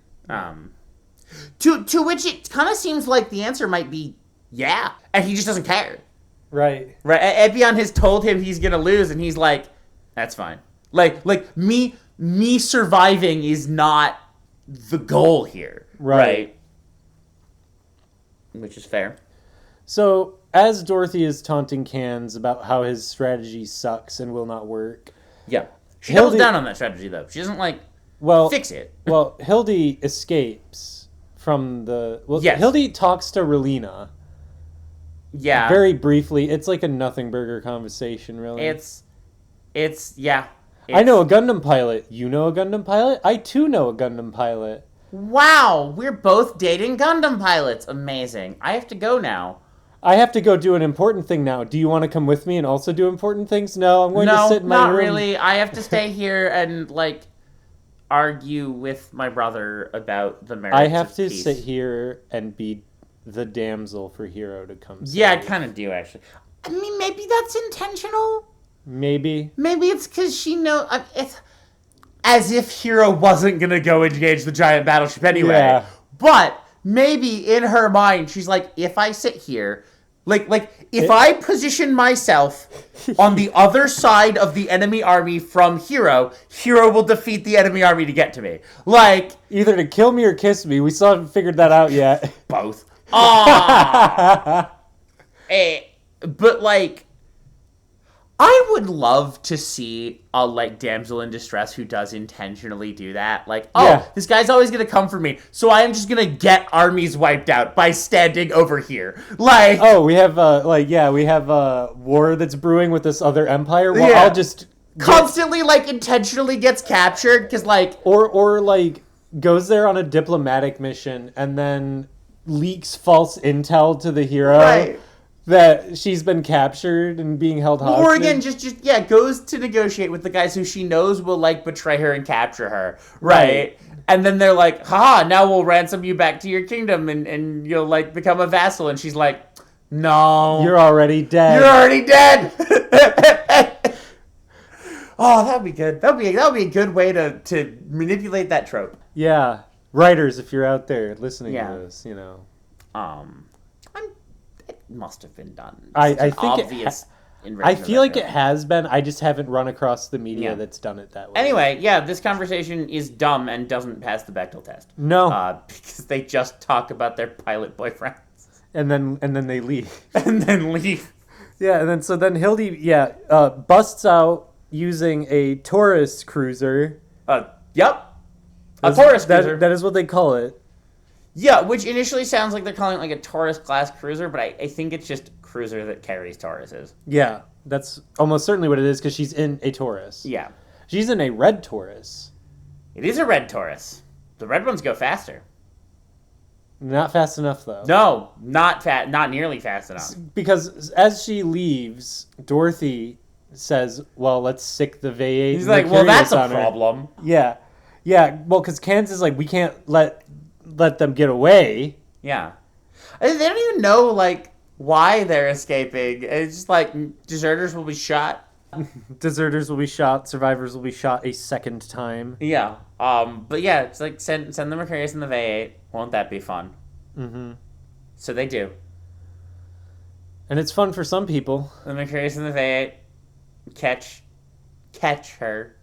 To which it kind of seems like the answer might be yeah, and he just doesn't care. Right. Right. Epion has told him he's gonna lose, and he's like, "That's fine." Like me surviving is not the goal here. Right. Which is fair. So as Dorothy is taunting Cans about how his strategy sucks and will not work. Yeah. She doubles down on that strategy though. She doesn't fix it. Well, Hildy escapes from the. Well, yes. Hildy talks to Relina. Yeah. Very briefly. It's like a nothing burger conversation, really. Yeah. I know a Gundam pilot. You know a Gundam pilot? I too know a Gundam pilot. Wow, we're both dating Gundam pilots. Amazing. I have to go now. I have to go do an important thing now. Do you want to come with me and also do important things? No, I'm going to sit in my room. No, not really. I have to stay here and, argue with my brother about the merits of peace. I have to sit here and be the damsel for Hero to come save. Yeah, I kind of do, actually. I mean, maybe that's intentional. Maybe it's because she knows... It's as if Hero wasn't going to go engage the giant battleship anyway. Yeah. But maybe in her mind, she's like, if I sit here... If I position myself on the other side of the enemy army from Hero will defeat the enemy army to get to me. Either to kill me or kiss me. We still haven't figured that out yet. Both. But, I would love to see a, damsel in distress who does intentionally do that. This guy's always going to come for me, so I am just going to get armies wiped out by standing over here. We have, a war that's brewing with this other empire. Well, I'll just... Constantly, intentionally gets captured, because, Or, goes there on a diplomatic mission, and then leaks false intel to the Hero. Right. That she's been captured and being held hostage. Or again, goes to negotiate with the guys who she knows will, betray her and capture her. Right? And then they're like, now we'll ransom you back to your kingdom and you'll, become a vassal. And she's like, no. You're already dead. Oh, that'd be good. That'd be a good way to manipulate that trope. Yeah. Writers, if you're out there listening to this, It must have been done. I think obvious. I feel like it has been. I just haven't run across the media that's done it that way. Anyway, this conversation is dumb and doesn't pass the Bechdel test. No, because they just talk about their pilot boyfriends, and then they leave. Yeah, and then Hildy busts out using a Taurus cruiser. Yep, a Taurus cruiser. That is what they call it. Yeah, which initially sounds like they're calling it a Taurus-class cruiser, but I think it's just a cruiser that carries Tauruses. Yeah, that's almost certainly what it is, because she's in a Taurus. Yeah. She's in a red Taurus. It is a red Taurus. The red ones go faster. Not fast enough, though. No, not nearly fast enough. Because as she leaves, Dorothy says, well, let's sick the V8. He's like, well, that's a problem. Yeah. Yeah, well, because Kansas is like, we can't let them get away. Yeah. They don't even know, why they're escaping. It's just deserters will be shot. Deserters will be shot. Survivors will be shot a second time. Yeah. But yeah, it's send the Mercurius and the V8. Won't that be fun? Mm-hmm. So they do. And it's fun for some people. The Mercurius and the V8 catch her,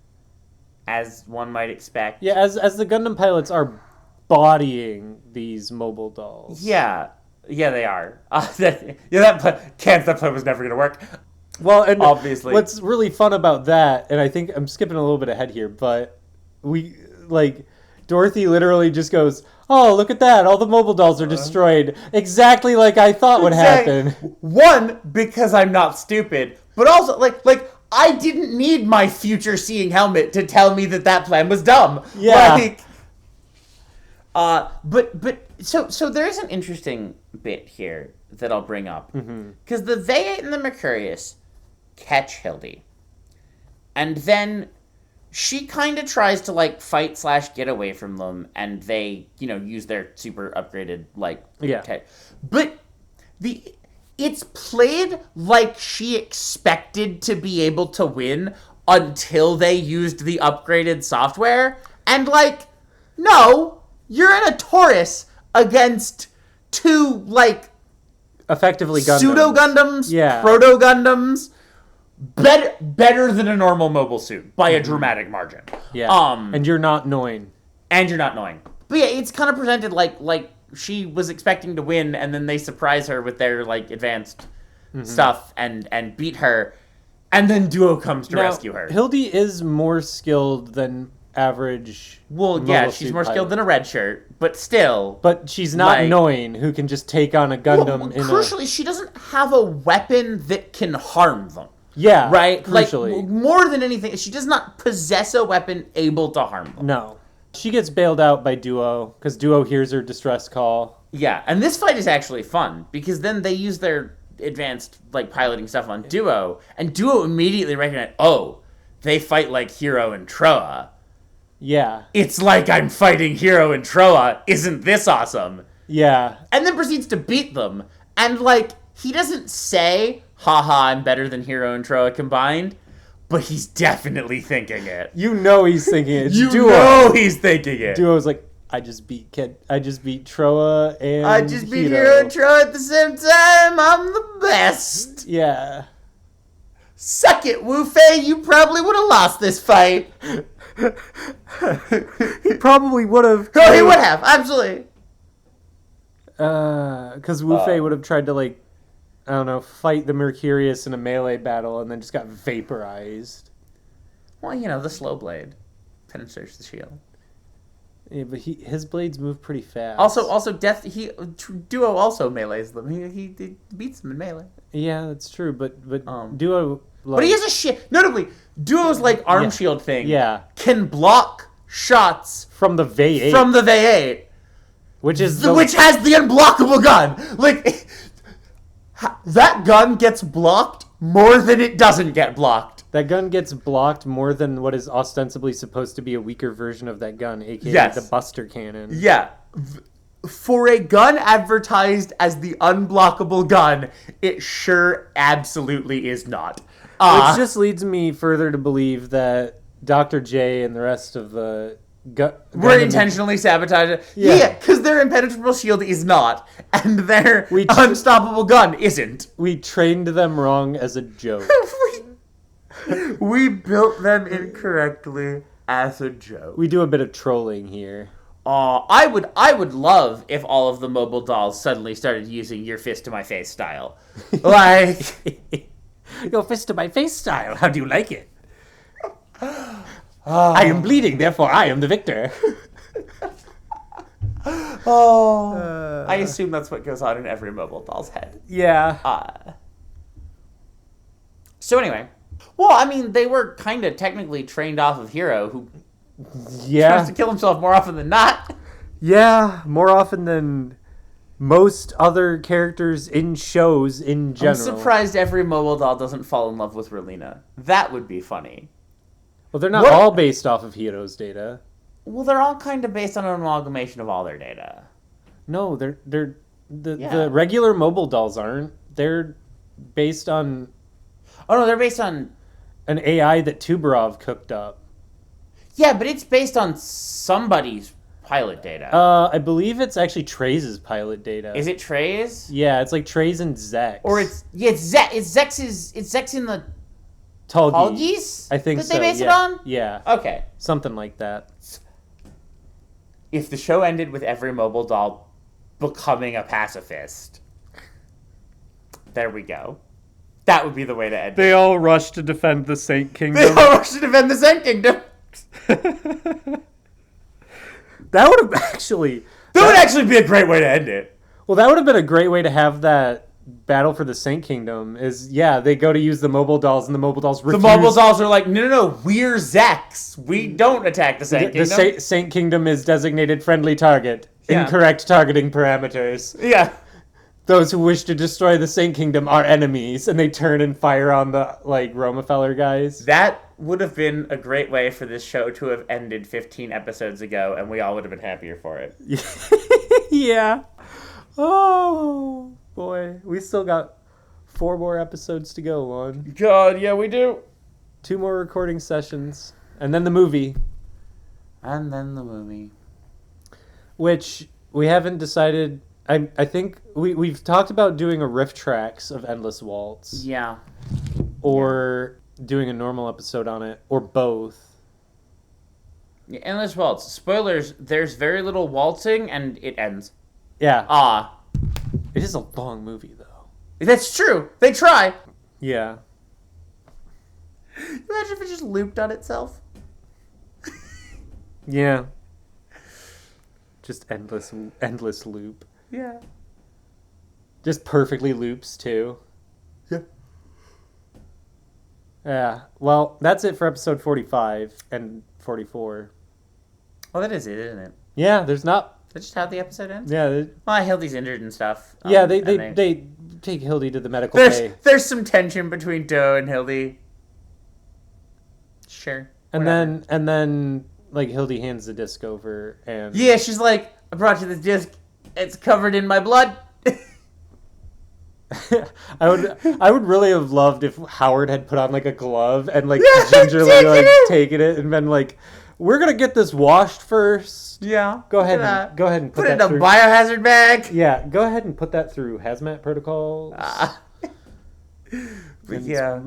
as one might expect. Yeah, as the Gundam pilots are bodying these mobile dolls. Yeah, they are. That plan was never going to work. Well, and obviously, what's really fun about that, and I think I'm skipping a little bit ahead here, but Dorothy literally just goes, "Oh, look at that! All the mobile dolls are destroyed, exactly like I thought would happen." One, because I'm not stupid, but also I didn't need my future seeing helmet to tell me that plan was dumb. Yeah. But so there's an interesting bit here that I'll bring up, because the V8 and the Mercurius catch Hildy, and then she kind of tries to fight / get away from them, and they use their super upgraded but it's played like she expected to be able to win until they used the upgraded software, and no. You're in a Taurus. against two, like, effectively Gundams. pseudo Gundams, proto Gundams, better than a normal mobile suit by a dramatic margin. Yeah. And you're not annoying. But yeah, it's kind of presented like she was expecting to win, and then they surprise her with their like advanced stuff and beat her, and then Duo comes to rescue her. Hildy is more skilled than average. Well, yeah, she's more skilled than a red shirt, but still. But she's not annoying who can just take on a Gundam. Crucially, she doesn't have a weapon that can harm them. Yeah, right. Crucially, like more than anything, she does not possess a weapon able to harm them. No, she gets bailed out by Duo because Duo hears her distress call. Yeah, and this fight is actually fun because then they use their advanced like piloting stuff on Duo, and Duo immediately recognizes, oh, they fight like Hero and Troa. Yeah. It's like I'm fighting Hero and Troa. Isn't this awesome? Yeah. And then proceeds to beat them. And, like, he doesn't say, haha, I'm better than Hero and Troa combined, but he's definitely thinking it. You know he's thinking it. It's Duo. Know he's thinking it. Duo's like, I just beat Troa and I just beat Hero and Troa at the same time. I'm the best. Yeah. Suck it, Wu Fei. You probably would have lost this fight. He probably would have. Oh, he would have. Absolutely. Because Wu Fei would have tried to, like, I don't know, fight the Mercurius in a melee battle and then just got vaporized. Well, you know, the slow blade penetrates the shield. Yeah, but his blades move pretty fast. Also, Duo also melees them. He beats them in melee. Yeah, that's true. But Duo. Like, but he has a shit. Notably, Duo's like arm shield thing. Yeah. Can block shots from the V8. Which has the unblockable gun. Like that gun gets blocked more than it doesn't get blocked. That gun gets blocked more than what is ostensibly supposed to be a weaker version of that gun, aka the Buster Cannon. Yeah. For a gun advertised as the unblockable gun, it sure absolutely is not. Which just leads me further to believe that Dr. J and the rest of the we're intentionally sabotaging. Yeah, because their impenetrable shield is not, and their unstoppable gun isn't. We trained them wrong as a joke. We built them incorrectly as a joke. We do a bit of trolling here. I would love if all of the mobile dolls suddenly started using your fist to my face style. Like your fist to my face style. How do you like it? I am bleeding, therefore I am the victor. I assume that's what goes on in every mobile doll's head. Yeah. So anyway, well, I mean, they were kind of technically trained off of Hero, who tries to kill himself more often than not. Yeah, more often than most other characters in shows in general. I'm surprised every mobile doll doesn't fall in love with Relina. That would be funny. Well, they're not all based off of Hero's data. Well, they're all kind of based on an amalgamation of all their data. No, the regular mobile dolls aren't. They're based on... Oh, no, they're based on... an AI that Tubarov cooked up. Yeah, but it's based on somebody's pilot data. I believe it's actually Trey's pilot data. Is it Trey's? Yeah, it's like Trey's and Zex. Or it's Zex in the... Tallgeese? I think that so. They base it on? Yeah. Okay. Something like that. If the show ended with every mobile doll becoming a pacifist, there we go. That would be the way to end it. They all rush to defend the Saint Kingdom. That would have actually... That would actually be a great way to end it. Well, that would have been a great way to have that battle for the Saint Kingdom. They go to use the mobile dolls, and the mobile dolls refuse. The mobile dolls are like, no, we're Zex. We don't attack the Saint Kingdom. The Saint Kingdom is designated friendly target. Yeah. Incorrect targeting parameters. Yeah. Those who wish to destroy the Saint Kingdom are enemies, and they turn and fire on the, Romefeller guys. That would have been a great way for this show to have ended 15 episodes ago, and we all would have been happier for it. Yeah. Oh, boy. We still got 4 more episodes to go on. God, yeah, we do. 2 more recording sessions. And then the movie. And then the movie. Which... We haven't decided. I think we've talked about doing a riff tracks of Endless Waltz. Yeah. Or doing a normal episode on it, or both. Yeah, Endless Waltz. Spoilers, there's very little waltzing, and it ends. Yeah. It is a long movie, though. That's true. They try. Yeah. Imagine if it just looped on itself. Yeah. Just endless loop. Yeah. Just perfectly loops, too. Yeah. Yeah. Well, that's it for episode 45 and 44. Well, that is it, isn't it? Yeah, there's not... That's just how the episode ends? Yeah. Well, Hildy's injured and stuff. Yeah, they take Hildy to the medical bay. There's some tension between Doe and Hildy. Sure. And then like Hildy hands the disc over and... Yeah, she's like, I brought you this disc. It's covered in my blood. I would really have loved if Howard had put on like a glove and like gingerly like taken it and been like, we're gonna get this washed first. Yeah. Go ahead and put it in that a through biohazard bag. Yeah, go ahead and put that through hazmat protocols. Yeah.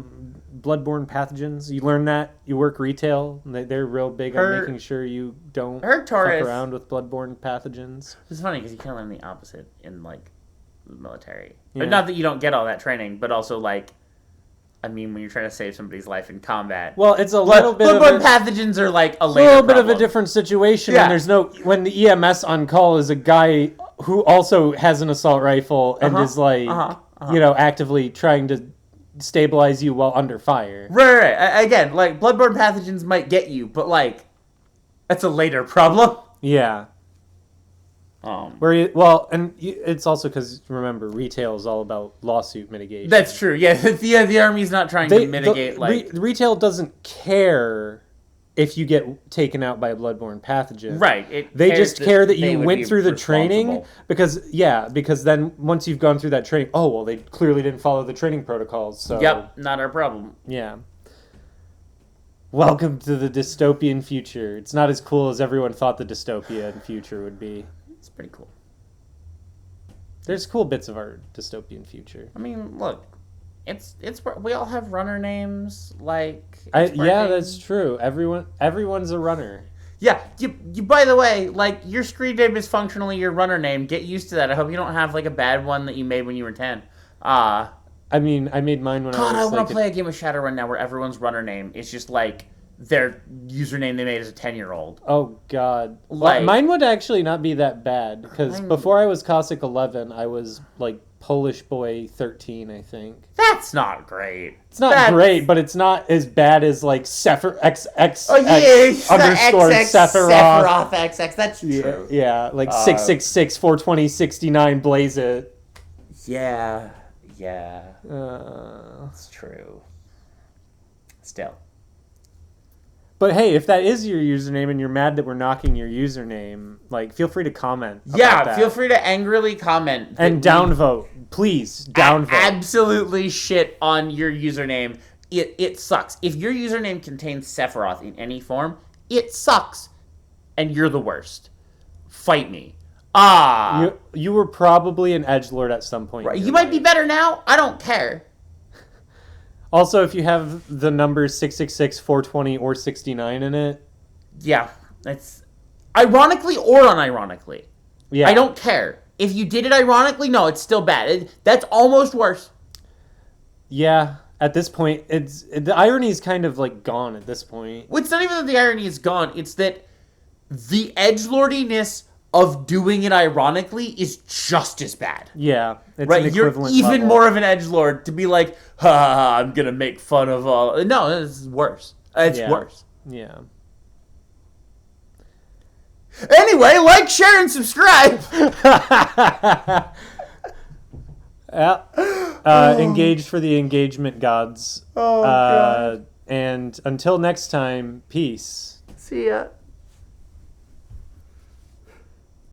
Bloodborne pathogens. You learn that. You work retail. They're real big on making sure you don't fuck around with bloodborne pathogens. It's funny because you kind of learn the opposite in like the military. Yeah. Not that you don't get all that training, but also like, I mean, when you're trying to save somebody's life in combat. Well, it's a little bit of bloodborne pathogens are like a later little bit problem. of a different situation. Yeah. When the EMS on call is a guy who also has an assault rifle and is like, actively trying to stabilize you while under fire. Right. Again, like bloodborne pathogens might get you, but like, that's a later problem. Yeah. It's also because remember, retail is all about lawsuit mitigation. That's true. Yeah, the army's not trying to mitigate retail doesn't care if you get taken out by a bloodborne pathogen. Right. They just care that you went through the training because then once you've gone through that training, they clearly didn't follow the training protocols. So yep, not our problem. Yeah. Welcome to the dystopian future. It's not as cool as everyone thought the dystopian future would be. It's pretty cool. There's cool bits of our dystopian future. I mean, look, it's we all have runner names. Like, that's true. Everyone's a runner. Yeah. You. By the way, like your screen name is functionally your runner name. Get used to that. I hope you don't have like a bad one that you made when you were 10. I mean, I made mine when I was. God, I want to play a game of Shadowrun now where everyone's runner name is just like their username they made as a 10-year-old. Oh, God. Mine would actually not be that bad, because before I was Cossack 11, I was, like, Polish Boy 13, I think. That's not great. It's not great, but it's not as bad as, like, underscore Sephiroth. Sephiroth XX, that's true. Yeah, like 666, 420, 69, blaze it. Yeah. It's true. Still. But hey, if that is your username and you're mad that we're knocking your username, like, feel free to comment. Feel free to angrily comment. And downvote. Please, downvote. Absolutely shit on your username. It sucks. If your username contains Sephiroth in any form, it sucks. And you're the worst. Fight me. You were probably an edgelord at some point. Right. You might be better now. I don't care. Also, if you have the numbers 666, 420, or 69 in it. Yeah. That's ironically or unironically. Yeah. I don't care. If you did it ironically, no, it's still bad. That's almost worse. Yeah. At this point, the irony is kind of like gone at this point. Well, it's not even that the irony is gone. It's that the edgelordiness of doing it ironically is just as bad. Yeah, it's right. An equivalent You're even level. more of an edgelord to be like, I'm gonna make fun of all. No, this is worse. It's worse. Yeah. Anyway, like, share, and subscribe. Engaged for the engagement gods. Oh, God. And until next time, peace. See ya.